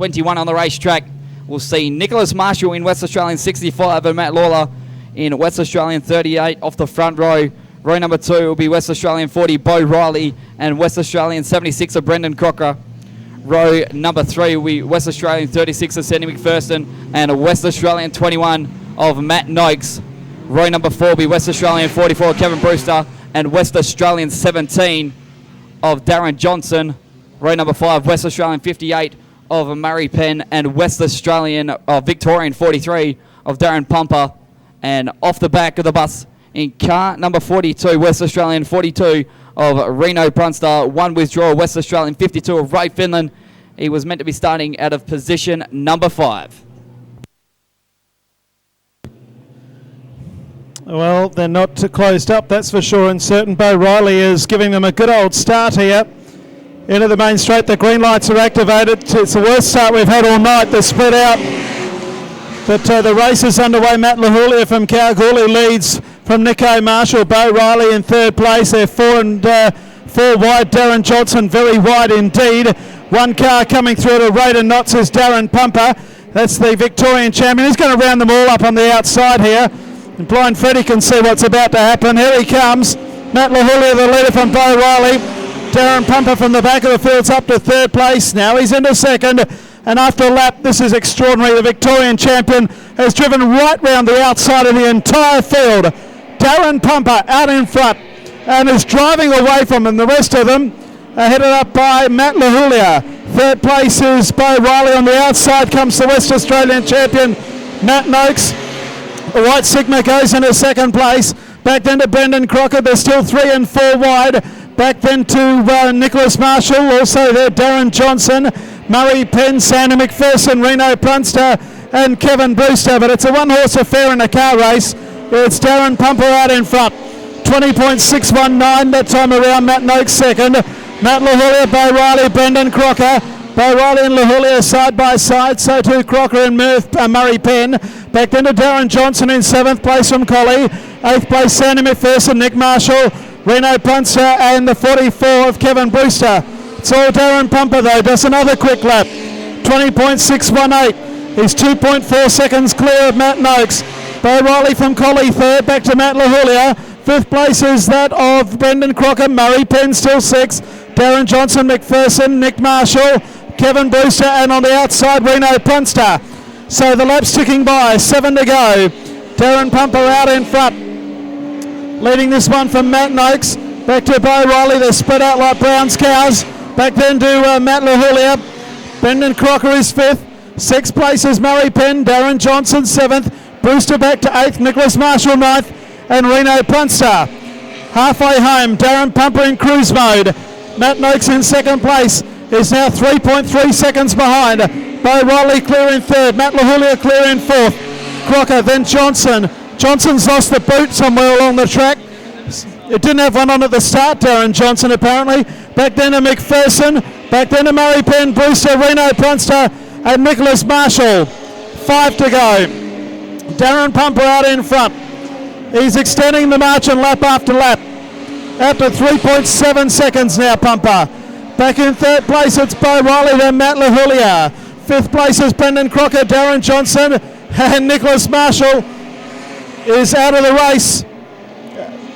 21 on the racetrack. We'll see Nicholas Marshall in West Australian 65 and Matt Lawler in West Australian 38 off the front row. Row number 2 will be West Australian 40, Bo Riley, and West Australian 76 of Brendan Crocker. Row number 3 will be West Australian 36 of Sandy McPherson and West Australian 21 of Matt Noakes. Row number 4 will be West Australian 44 of Kevin Brewster and West Australian 17 of Darren Johnson. Row number 5, West Australian 58 of Murray Penn and West Australian Victorian 43 of Darren Pumper. And off the back of the bus in car number 42, West Australian 42 of Reno Prunster. One withdrawal, West Australian 52 of Ray Finland. He was meant to be starting out of position number 5. Well, they're not closed up, that's for sure and certain. Bo Riley is giving them a good old start here. Into the main straight, the green lights are activated. It's the worst start we've had all night. They're spread out. But the race is underway. Matt Lahulia from Kalgoorlie leads from Nico Marshall. Bo Riley in third place. They're 4 wide. Darren Johnson very wide indeed. One car coming through at a rate of knots is Darren Pumper. That's the Victorian champion. He's going to round them all up on the outside here. And Blind Freddie can see what's about to happen. Here he comes. Matt Lahulia, the leader from Bo Riley. Darren Pumper from the back of the field's up to third place. Now he's into second. And after a lap, this is extraordinary. The Victorian champion has driven right round the outside of the entire field. Darren Pumper out in front and is driving away from him. The rest of them are headed up by Matt Lahulia. Third place is Bo Riley. On the outside comes the West Australian champion, Matt Noakes. The White Sigma goes into second place. Back then to Brendan Crocker. They're still 3 and 4 wide. Back then to Nicholas Marshall. Also there Darren Johnson, Murray Penn, Sandy McPherson, Reno Prunster and Kevin Brewster. But it's a one-horse affair in a car race. It's Darren Pumper out in front. 20.619 that time around. Matt Noakes second. Matt Lahulia, Bo Riley, Brendan Crocker. Bo Riley and Lahulia side by side. So too Crocker and Murray Penn. Back then to Darren Johnson in 7th place from Collie. 8th place Sandy McPherson, Nick Marshall, Reno Prunster and the 44 of Kevin Brewster. It's all Darren Pumper though. Does another quick lap. 20.618. He's 2.4 seconds clear of Matt Noakes. Bo Riley from Collie third. Back to Matt Lahulia. 5th place is that of Brendan Crocker. Murray Penn still 6th. Darren Johnson, McPherson, Nick Marshall, Kevin Brewster and on the outside Reno Prunster. So the lap's ticking by. 7 to go. Darren Pumper out in front. Leading this one from Matt Noakes. Back to Bo Riley. They're spread out like Brown's cows. Back then to Matt Lahulia. Brendan Crocker is 5th. 6th place is Murray Penn. Darren Johnson 7th. Brewster back to 8th. Nicholas Marshall 9th. And Reno Prunster. Halfway home. Darren Pumper in cruise mode. Matt Noakes in 2nd place. Is now 3.3 seconds behind. Bo Riley clear in 3rd. Matt Lahulia clear in 4th. Crocker then Johnson. Johnson's lost the boot somewhere along the track. It didn't have one on at the start, Darren Johnson apparently. Back then to McPherson. Back then to Murray Penn, Brewster, Reno Prunster and Nicholas Marshall. 5 to go. Darren Pumper out in front. He's extending the march on lap after lap. Out to 3.7 seconds now, Pumper. Back in 3rd place, it's Bo Riley, then Matt Lahulia. 5th place is Brendan Crocker, Darren Johnson and Nicholas Marshall is out of the race.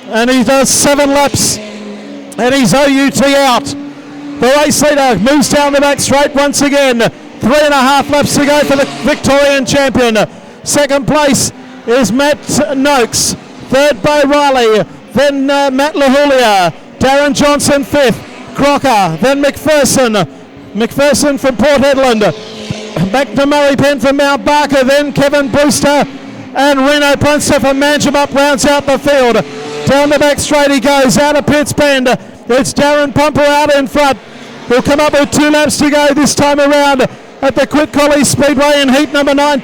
And he does 7 laps and he's OUT out. The race leader moves down the back straight once again. 3.5 laps to go for the Victorian champion. 2nd place is Matt Noakes. 3rd Bo Riley. Then Matt Lahulia. Darren Johnson 5th. Crocker. Then McPherson. McPherson from Port Hedland. Back to Murray Penn from Mount Barker. Then Kevin Brewster. And Reno Prunster from Manjimup rounds out the field. Down the back straight he goes, out of Pitts Bend. It's Darren Pumper out in front. He'll come up with 2 laps to go this time around at the Quit Collie Speedway in heat number 21 of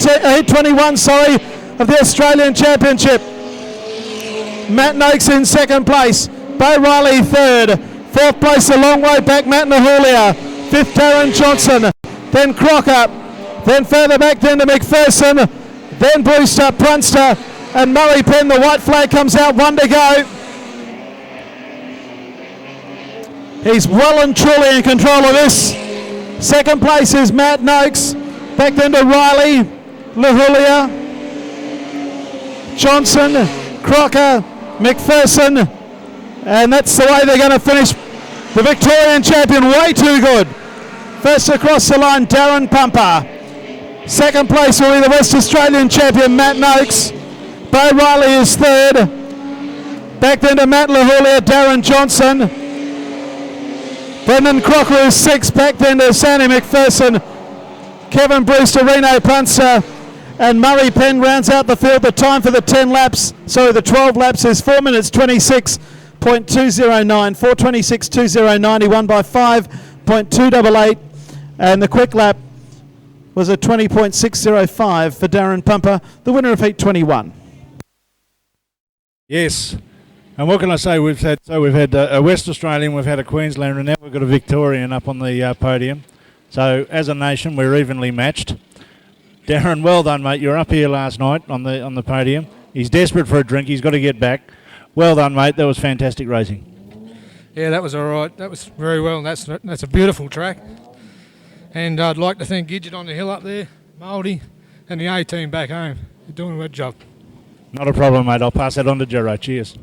the Australian Championship. Matt Noakes in 2nd place. Bo Riley 3rd. 4th place a long way back, Matt Lahulia. 5th Darren Johnson. Then Crocker. Then further back then to McPherson. Then Brewster, Prunster and Murray Penn. The white flag comes out, 1 to go. He's well and truly in control of this. Second place is Matt Noakes. Back then to Riley, LaHulia, Johnson, Crocker, McPherson. And that's the way they're going to finish. The Victorian champion, way too good. First across the line, Darren Pumper. Second place will be the West Australian champion, Matt Noakes. Bo Riley is third. Back then to Matt LaHulia, Darren Johnson. Brendan Crocker is sixth. Back then to Sandy McPherson, Kevin Brewster, Reno Punster, and Murray Penn rounds out the field. The time for the 12 laps is 4 minutes 26.209. 4:26.209. He won by 5.288, and the quick lap was a 20.605 for Darren Pumper, the winner of Heat 21. Yes, and what can I say? We've had a West Australian, we've had a Queenslander, and now we've got a Victorian up on the podium. So as a nation, we're evenly matched. Darren, well done, mate. You were up here last night on the podium. He's desperate for a drink. He's got to get back. Well done, mate. That was fantastic racing. Yeah, that was all right. That was very well. That's a beautiful track. And I'd like to thank Gidget on the hill up there, Mouldy, and the A-team back home. You're doing a good job. Not a problem, mate. I'll pass that on to Gero. Cheers.